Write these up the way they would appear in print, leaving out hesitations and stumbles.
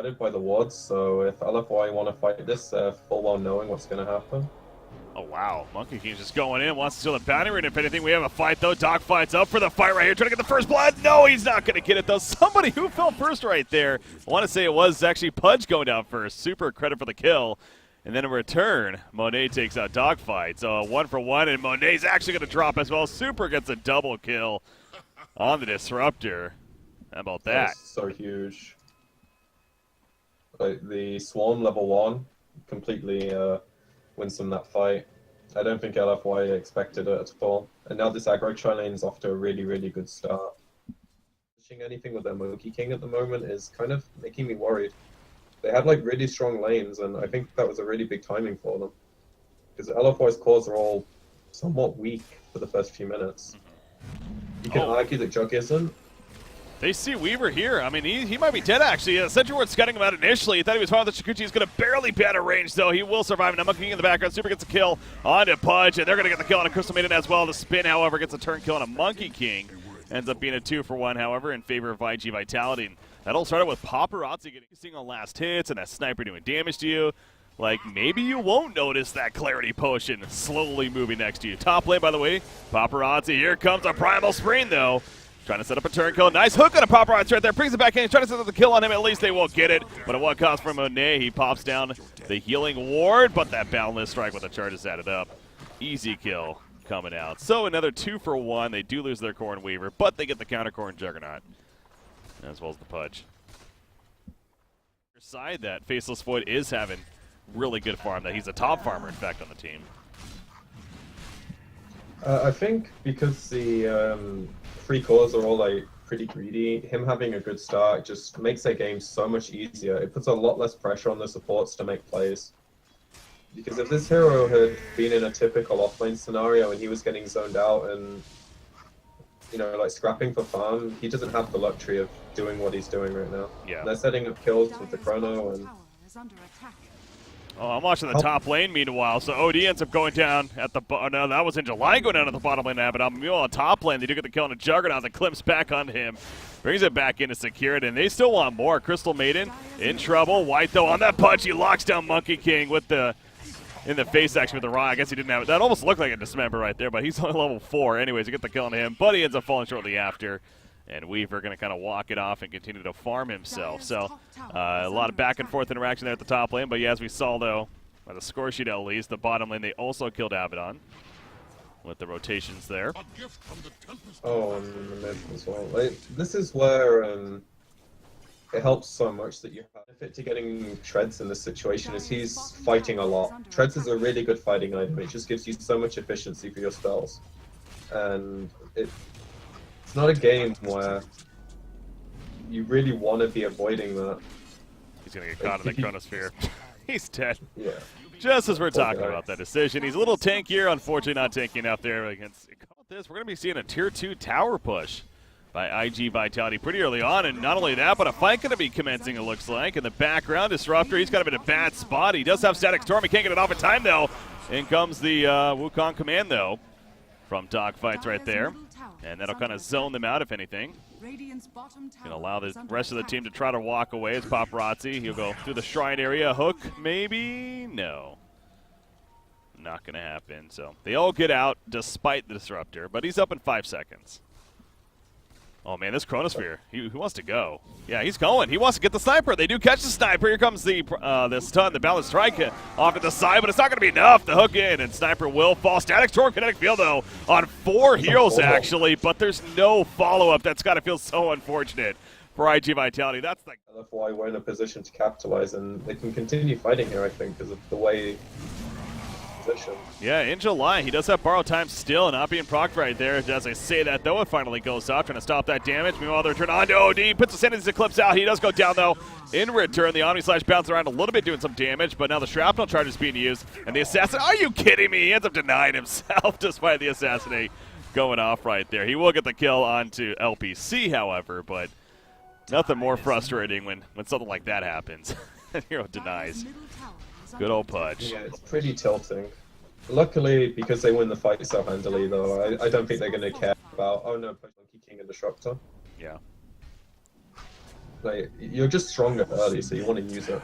guided by the wards, so if LFY want to fight this, full well knowing what's going to happen. Oh, wow. Monkey King's just going in, wants to steal the bounty rate. If anything, we have a fight, though. Doc fights up for the fight right here, trying to get the first blood. No, he's not going to get it, though. Somebody who fell first right there. I want to say it was actually Pudge going down first. Super credit for the kill. And then in return, Monet takes out Dogfight. So 1 for 1, and Monet's actually going to drop as well. Super gets a double kill on the Disruptor. How about that? That's so huge. Like, the Swarm level 1 completely wins them that fight. I don't think LFY expected it at all. And now this aggro tri lane is off to a really, really good start. Pushing anything with their Monkey King at the moment is kind of making me worried. They had like really strong lanes, and I think that was a really big timing for them. Because LFY's cores are all somewhat weak for the first few minutes. You can argue that Jug isn't. They see Weaver here. I mean, he might be dead, actually. Central Ward scouting him out initially. He thought he was fine with the Shikuchi. He's going to barely be out of range, though. He will survive. Now Monkey King in the background. Super gets a kill onto Pudge, and they're going to get the kill on a Crystal Maiden as well. The spin, however, gets a turn kill on a Monkey King. Ends up being a 2 for 1, however, in favor of iG.Vitality. And that all started with Paparazzi getting on last hits and that sniper doing damage to you. Like, maybe you won't notice that Clarity Potion slowly moving next to you. Top lane, by the way, Paparazzi. Here comes a Primal Spring, though. Trying to set up a turn kill. Nice hook on a Paparazzi right there. Brings it back in. He's trying to set up the kill on him. At least they won't get it. But at what cost for Monet? He pops down the healing ward, but that boundless strike with the charges added up. Easy kill coming out. So another 2 for 1. They do lose their core and Weaver, but they get the counter core and Juggernaut, as well as the Pudge. Side that Faceless Void is having really good farm. That he's a top farmer, in fact, on the team. I think because the free cores are all like pretty greedy, him having a good start just makes their game so much easier. It puts a lot less pressure on the supports to make plays. Because if this hero had been in a typical offlane scenario and he was getting zoned out and, you know, like scrapping for farm, he doesn't have the luxury of doing what he's doing right now. Yeah. And they're setting up kills with the chrono and... Oh, I'm watching the top lane meanwhile, so OD ends up going down at the no, that was in July going down at the bottom lane, but meanwhile on top lane, they do get the kill on a Juggernaut that clips back on him, brings it back in to secure it, and they still want more. Crystal Maiden in trouble. White, though, on that punch, he locks down Monkey King with the in the face, actually, with the Raw. I guess he didn't have it. That almost looked like a Dismember right there, but he's on level 4. Anyways, you get the kill on him, but he ends up falling shortly after. And Weaver going to kind of walk it off and continue to farm himself. So a lot of back and forth interaction there at the top lane. But yeah, as we saw, though, by the score sheet at least, the bottom lane, they also killed Abaddon with the rotations there. Oh, and in the mid as well. Like, this is where it helps so much that you have benefit to getting Treads in this situation is he's fighting a lot. Treads is a really good fighting item. It just gives you so much efficiency for your spells. And it's not a game where you really want to be avoiding that. He's going to get caught in the Chronosphere. He's dead. Yeah. Just as we're talking about that decision. He's a little tankier, unfortunately not tanky enough there against this. We're going to be seeing a tier 2 tower push by iG.Vitality pretty early on, and not only that, but a fight going to be commencing, it looks like. In the background, Disruptor, he's kind of in a bad spot. He does have Static Storm. He can't get it off in time, though. In comes the Wukong command, though, from Dogfights right there. And that'll kind of zone them out, if anything. Can allow the rest of the team to try to walk away as Paparazzi. He'll go through the shrine area. Hook, maybe? No. Not going to happen. So they all get out despite the Disruptor, but he's up in 5 seconds. Oh, man, this Chronosphere. He wants to go. Yeah, he's going. He wants to get the sniper. They do catch the sniper. Here comes the stun, the balanced strike off to the side, but it's not going to be enough. The hook in, and sniper will fall. Static Storm, Kinetic Field, though, on 4 heroes, actually, but there's no follow-up. That's got to feel so unfortunate for iG.Vitality. That's like... That's why we're in a position to capitalize, and they can continue fighting here, I think, because of the way... Yeah, in July, he does have borrowed time still, not being procced right there. As I say that, though, it finally goes off, trying to stop that damage. Meanwhile, the return onto OD, puts the Sanity Eclipse out. He does go down, though. In return, the Omni Slash bounces around a little bit, doing some damage, but now the Shrapnel charge is being used. And the Assassin, are you kidding me? He ends up denying himself despite the Assassinate going off right there. He will get the kill onto LPC, however, but nothing more frustrating when something like that happens. Hero denies. Good old Pudge. Yeah, it's pretty tilting. Luckily, because they win the fight so handily, though, I don't think they're going to care about, oh no, Monkey King and Disruptor. Yeah. like you're just stronger early, so you want to use it.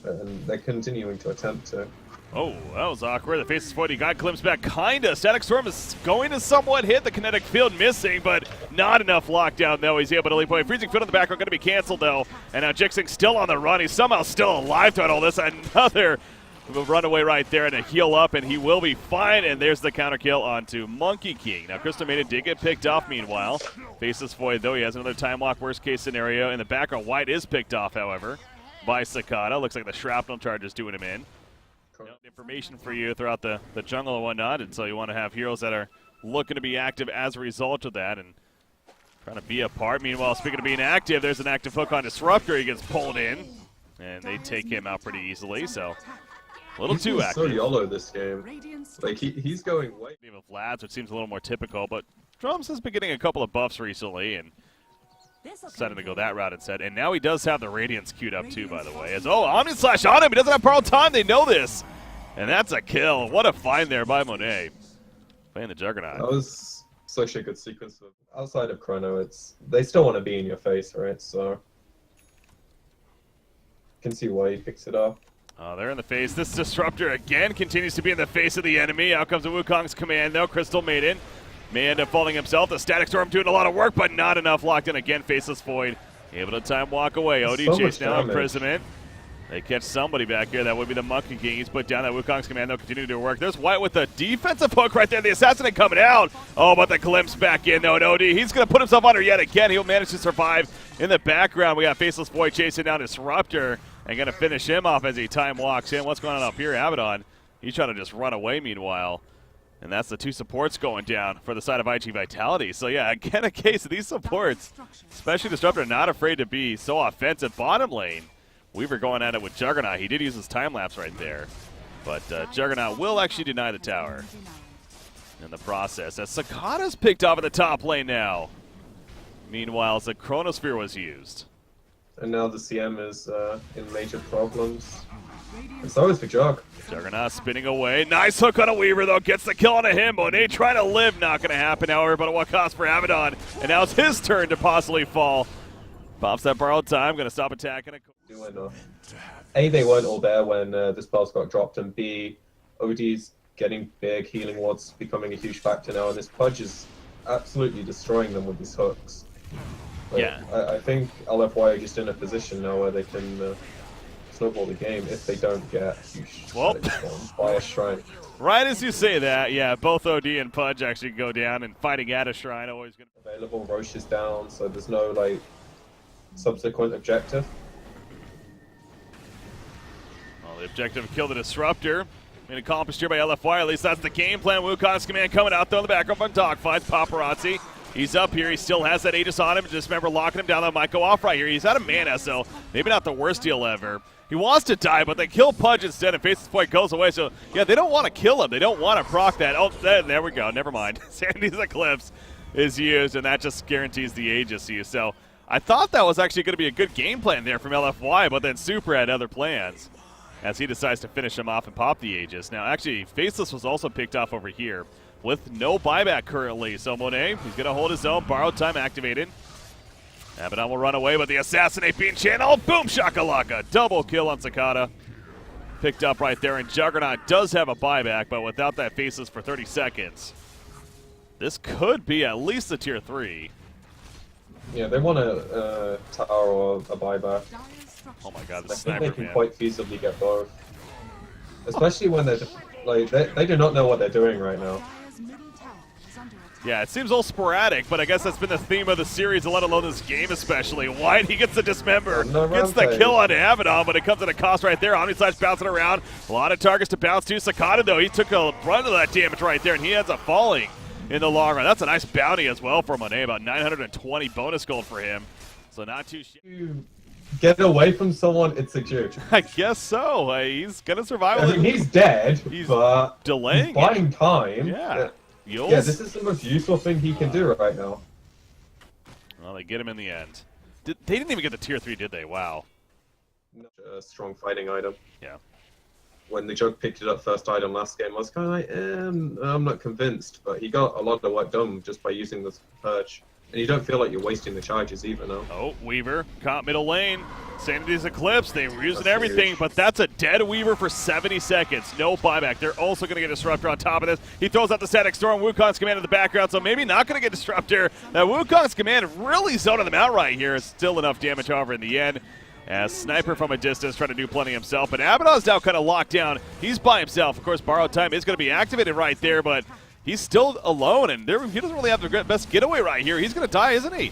And they're continuing to attempt to. Oh, that was awkward. The Faceless Void, he got glimpsed back, kinda. Static Storm is going to somewhat hit the kinetic field, missing, but not enough lockdown, though. He's able to leap away. Freezing Field in the background going to be canceled, though. And now Jixing still on the run. He's somehow still alive throughout all this. Another runaway right there and a heal up, and he will be fine. And there's the counter kill onto Monkey King. Now, Crystal Maiden did get picked off, meanwhile. Faceless Void, though, he has another time lock, worst case scenario. In the background, White is picked off, however, by Cicada. Looks like the shrapnel charge is doing him in. Information for you throughout the jungle and whatnot, and so you want to have heroes that are looking to be active as a result of that and trying to be a part. Meanwhile, speaking of being active, there's an active hook on Disruptor. He gets pulled in, and they take him out pretty easily, so a little too active. So YOLO this game. Like, he's going way. Of Lads, which seems a little more typical, but Drums has been getting a couple of buffs recently, and decided to go that route instead. And now he does have the Radiance queued up too, by the way. As Omni Slash on him. He doesn't have Borrowed Time. They know this. And that's a kill. What a find there by Monet. Playing the Juggernaut. That was such a good sequence. Outside of Chrono, they still want to be in your face, right? So you can see why he picks it up. Oh, they're in the face. This Disruptor again continues to be in the face of the enemy. Out comes the Wukong's command, though. Crystal Maiden may end up falling himself. The Static Storm doing a lot of work, but not enough. Locked in again. Faceless Void. Able to time walk away. OD chase now imprisonment. They catch somebody back here. That would be the Monkey King. He's put down. That Wukong's command. They'll continue to work. There's White with the defensive hook right there. The Assassinate coming out. Oh, but the glimpse back in, though. And OD, he's going to put himself under yet again. He'll manage to survive. In the background, we got Faceless Void chasing down Disruptor and going to finish him off as he time walks in. What's going on up here? Abaddon, he's trying to just run away meanwhile. And that's the two supports going down for the side of iG.Vitality. So, yeah, again, a case of these supports, especially Disruptor, not afraid to be so offensive. Bottom lane, Weaver going at it with Juggernaut. He did use his time-lapse right there. But Juggernaut will actually deny the tower in the process. As Cicada's picked off at the top lane now. Meanwhile, the Chronosphere was used. And now the CM is in major problems. And so is the Jug. Juggernaut spinning away. Nice hook on a Weaver, though. Gets the kill onto him. Monet trying to live. Not going to happen, however, but at what cost for Abaddon? And now it's his turn to possibly fall. Pops that Borrowed Time. Going to stop attacking. A, they weren't all there when the spells got dropped, and B, OD's getting big, healing wards becoming a huge factor now, and this Pudge is absolutely destroying them with these hooks. Like, yeah. I think LFY are just in a position now where they can snowball the game if they don't get huge by a shrine. Right as you say that, yeah, both OD and Pudge actually go down, and fighting at a shrine always going to available. Roche is down, so there's no like subsequent objective. Well, the objective kill the Disruptor. Being accomplished here by LFY, at least that's the game plan. Wukong's command coming out there in the back up on dogfights. Paparazzi, he's up here. He still has that Aegis on him. Just remember locking him down. That might go off right here. He's out of mana, so maybe not the worst deal ever. He wants to die, but they kill Pudge instead, and Faceless Void goes away. So, yeah, they don't want to kill him. They don't want to proc that. Oh, there we go. Never mind. Sandy's Eclipse is used, and that just guarantees the Aegis use. So I thought that was actually going to be a good game plan there from LFY, but then Super had other plans as he decides to finish him off and pop the Aegis. Now, actually, Faceless was also picked off over here with no buyback currently. So Monet, he's going to hold his own. Borrowed Time activated. Abaddon will run away, but the Assassinate being channeled. Boom, shakalaka. Double kill on Cicada. Picked up right there, and Juggernaut does have a buyback, but without that Faceless for 30 seconds. This could be at least a tier 3. Yeah, they want a tower or a buyback. Oh my god, the I sniper, think they can man. quite feasibly get both. Especially when they're like they do not know what they're doing right now. Yeah, it seems all sporadic, but I guess that's been the theme of the series, let alone this game especially. White, he gets the dismember, gets the kill on Abaddon, but it comes at a cost right there. Omnislash bouncing around. A lot of targets to bounce to. Cicada, though, he took a brunt of that damage right there, and he ends up falling in the long run. That's a nice bounty as well for Monet, about 920 bonus gold for him. So not too You get away from someone, it's a joke. I guess so. He's going to survive. I mean, he's dead, he's but delaying he's buying time. Yeah. Yeah, this is the most useful thing he can do right now. Well, they get him in the end. They didn't even get the tier 3, did they? Wow. A strong fighting item. Yeah. When the Jug picked it up first item last game, I was kind of like, I'm not convinced. But he got a lot of work done just by using this Purge. And you don't feel like you're wasting the charges either, no? Oh, Weaver caught middle lane. Sanity's Eclipse. They were using That's everything, huge. but that's a dead Weaver for 70 seconds. No buyback. They're also going to get Disruptor on top of this. He throws out the Static Storm. Wukong's command in the background, so maybe not going to get Disruptor. Now, Wukong's command really zoning them out right here. Still enough damage, however, in the end. As Sniper from a distance trying to do plenty himself, but Abaddon's now kind of locked down. He's by himself. Of course, Borrowed Time is going to be activated right there, but he's still alone, and he doesn't really have the best getaway right here. He's going to die, isn't he?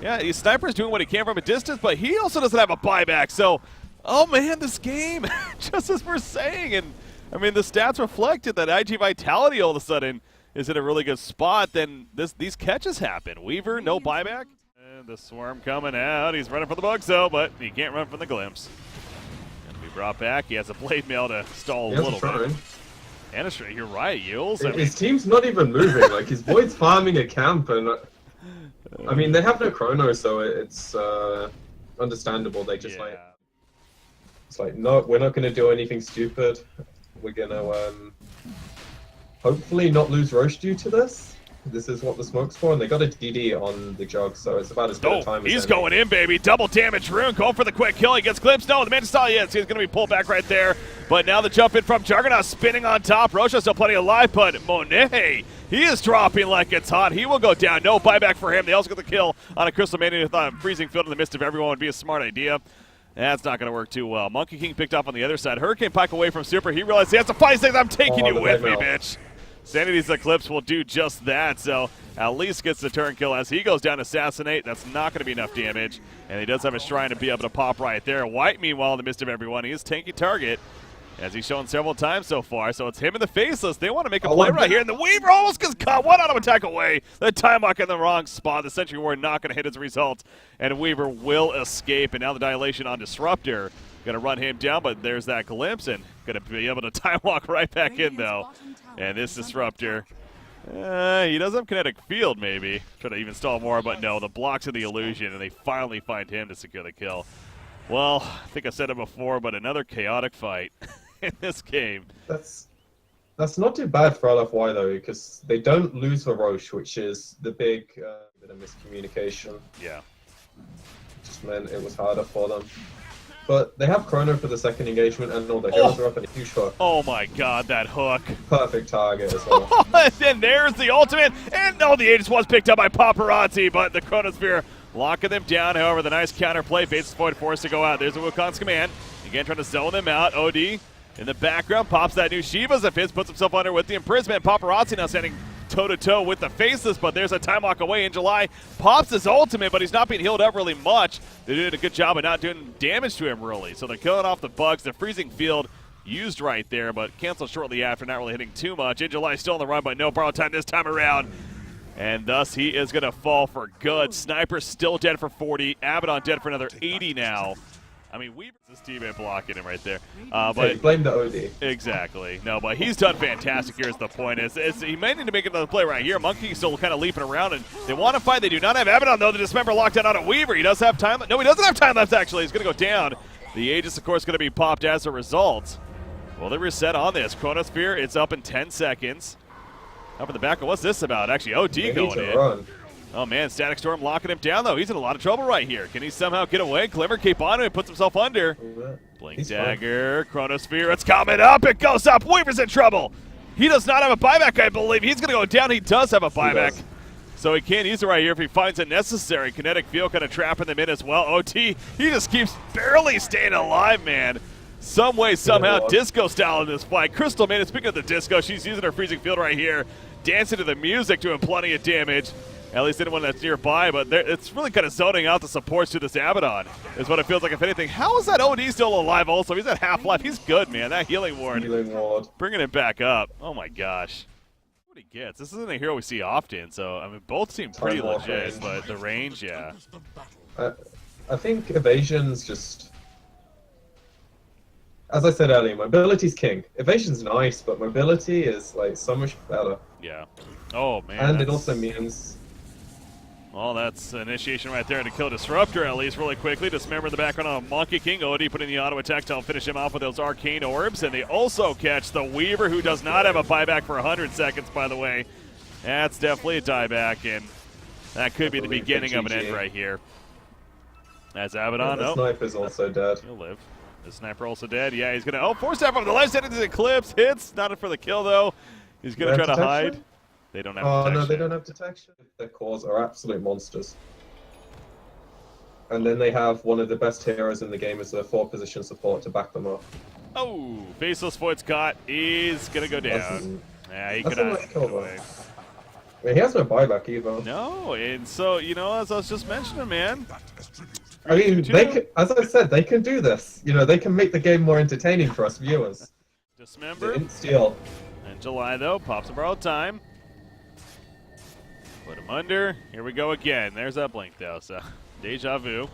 Yeah, Sniper's doing what he can from a distance, but he also doesn't have a buyback. So, oh man, this game, just as we're saying, and I mean, the stats reflected that iG.Vitality all of a sudden is in a really good spot. Then these catches happen. Weaver, no buyback. And the Swarm coming out. He's running for the bug, so, but he can't run from the glimpse. Going to be brought back. He has a blade mail to stall a little bit. And a straight, you're right, Yules. His team's not even moving. Like, his boy's farming a camp, and I mean, they have no chrono, so it's understandable. They just it's like, no, we're not going to do anything stupid. We're going to hopefully not lose Roche due to this. This is what the smoke's for, and they got a DD on the jug, so it's about as good a time as he's any. going in, baby. Double damage. Rune going for the quick kill. He gets glimpsed. No, the man style, yes. He's going to be pulled back right there. But now the jump in from Juggernaut spinning on top. Rocha still plenty alive, but Monet, he is dropping like it's hot. He will go down. No buyback for him. They also get the kill on a Crystal Mania who thought freezing field in the midst of everyone would be a smart idea. That's not going to work too well. Monkey King picked up on the other side. Hurricane Pike away from Super. He realized he has to fight things. I'm taking you with me, bitch. Sanity's Eclipse will do just that, so at least gets the turn kill as he goes down to Assassinate. That's not going to be enough damage, and he does have a Shrine to be able to pop right there. White, meanwhile, in the midst of everyone, he is tanky target, as he's shown several times so far, so it's him and the Faceless. They want to make a play right here, and the Weaver almost gets caught. One auto attack away. The Time Walk in the wrong spot. The Sentry Ward not going to hit as a result, and Weaver will escape, and now the Dilation on Disruptor. Going to run him down, but there's that glimpse, and going to be able to Time Walk right back in, though. And this Disruptor, he does have kinetic field, maybe. Try to even stall more, but no, the blocks of the illusion, and they finally find him to secure the kill. Well, I think I said it before, but another chaotic fight in this game. That's not too bad for LFY, though, because they don't lose for Roche, which is the big bit of miscommunication. Yeah. Just meant it was harder for them. But they have chrono for the second engagement, and all the heroes are up in a huge hook. Oh my god, that hook. Perfect target as well. And then there's the ultimate, and no, the Aegis was picked up by Paparazzi, but the Chronosphere locking them down. However, the nice counterplay, Faceless Void forced to go out. There's a Wukong's command. Again, trying to zone them out. OD in the background, pops that new Shiva's of his, puts himself under with the imprisonment. Paparazzi now standing toe-to-toe with the Faceless, but there's a Time Walk away in July. Pops his ultimate, but he's not being healed up really much. They're doing a good job of not doing damage to him, really. So they're killing off the bugs. The freezing field used right there, but canceled shortly after, not really hitting too much. In July still on the run, but no Borrowed Time this time around. And thus he is going to fall for good. Sniper still dead for 40. Abaddon dead for another 80 now. I mean, Weaver's his teammate blocking him right there. But blame the OD. Exactly. No, but he's done fantastic here is the point. He may need to make another play right here. Monkey's still kind of leaping around, and they want to fight. They do not have Abaddon, though. The Dismember locked down on a Weaver. He does have time. No, he doesn't have time left, actually. He's going to go down. The Aegis, of course, going to be popped as a result. Well, they reset on this. Chronosphere, it's up in 10 seconds. Up in the back. What's this about? Actually, OD going in. Run. Oh, man, Static Storm locking him down, though. He's in a lot of trouble right here. Can he somehow get away? Glimmer keep on him and puts himself under. Blink Dagger, Chronosphere, it's coming up. It goes up. Weaver's in trouble. He does not have a buyback, I believe. He's going to go down. He does have a buyback. So he can't use it right here if he finds it necessary. Kinetic Field kind of trapping them in as well. OT, he just keeps barely staying alive, man. Some way, somehow, disco style in this fight. Crystal Maiden, speaking of the disco, she's using her freezing field right here. Dancing to the music, doing plenty of damage. At least anyone that's nearby, but it's really kind of zoning out the supports to this Abaddon, is what it feels like, if anything. How is that OD still alive also? He's at half-life. He's good, man. That healing ward. Bringing it back up. Oh, my gosh. What he gets. This isn't a hero we see often, so, I mean, both seem pretty legit, but the range, yeah. I think Evasion's just... As I said earlier, mobility's king. Evasion's nice, but mobility is, like, so much better. Yeah. Oh, man. And it also means... Well, that's initiation right there to kill Disruptor, at least, really quickly. Dismember in the background on Monkey King. OD putting the auto attack to help finish him off with those arcane orbs. And they also catch the Weaver, who does not have a buyback for 100 seconds, by the way. That's definitely a dieback. And That could be the believe beginning in of an end GG. right here. As Abaddon, The sniper's also dead. he'll live. The sniper also dead. Yeah, he's gonna. Oh, force tap over the left side into the Eclipse. Hits. Not for the kill though. He's gonna try to hide. They don't have Oh detection. no, they don't have detection. Their cores are absolute monsters. And then they have one of the best heroes in the game as a 4-position support to back them up. Oh, Faceless Foot's caught. He's gonna go down. Yeah, he could have. I mean, he has no buyback either. No, and so you know, as I was just mentioning, man. I mean, as I said, they can do this. You know, they can make the game more entertaining for us viewers. Dismember. Didn't steal. And July though pops a borrowed time. Put him under. Here we go again. There's that blink though. So deja vu.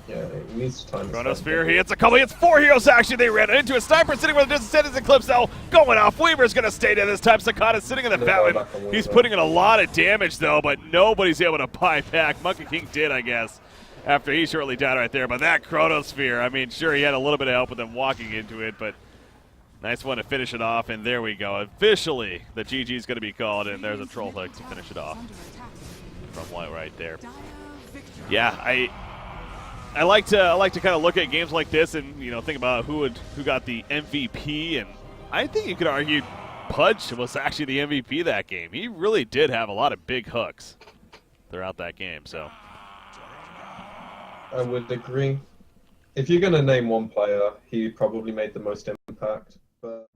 Yeah, he needs time. Chronosphere, he hits a couple, he hits 4 heroes actually, they ran into a sniper sitting with a distance Eclipse though, going off, Weaver's gonna stay there this time, Sakata's sitting in the fountain, he's putting in a lot of damage though, but nobody's able to buy back, Monkey King did I guess, after he shortly died right there, but that Chronosphere, I mean sure he had a little bit of help with them walking into it, but nice one to finish it off, and there we go, officially the GG's gonna be called, and there's a troll hook to finish it off, from White right there. Yeah, I like to kind of look at games like this and think about who got the MVP, and I think you could argue Pudge was actually the MVP that game. He really did have a lot of big hooks throughout that game. So I would agree. If you're gonna name one player, he probably made the most impact. But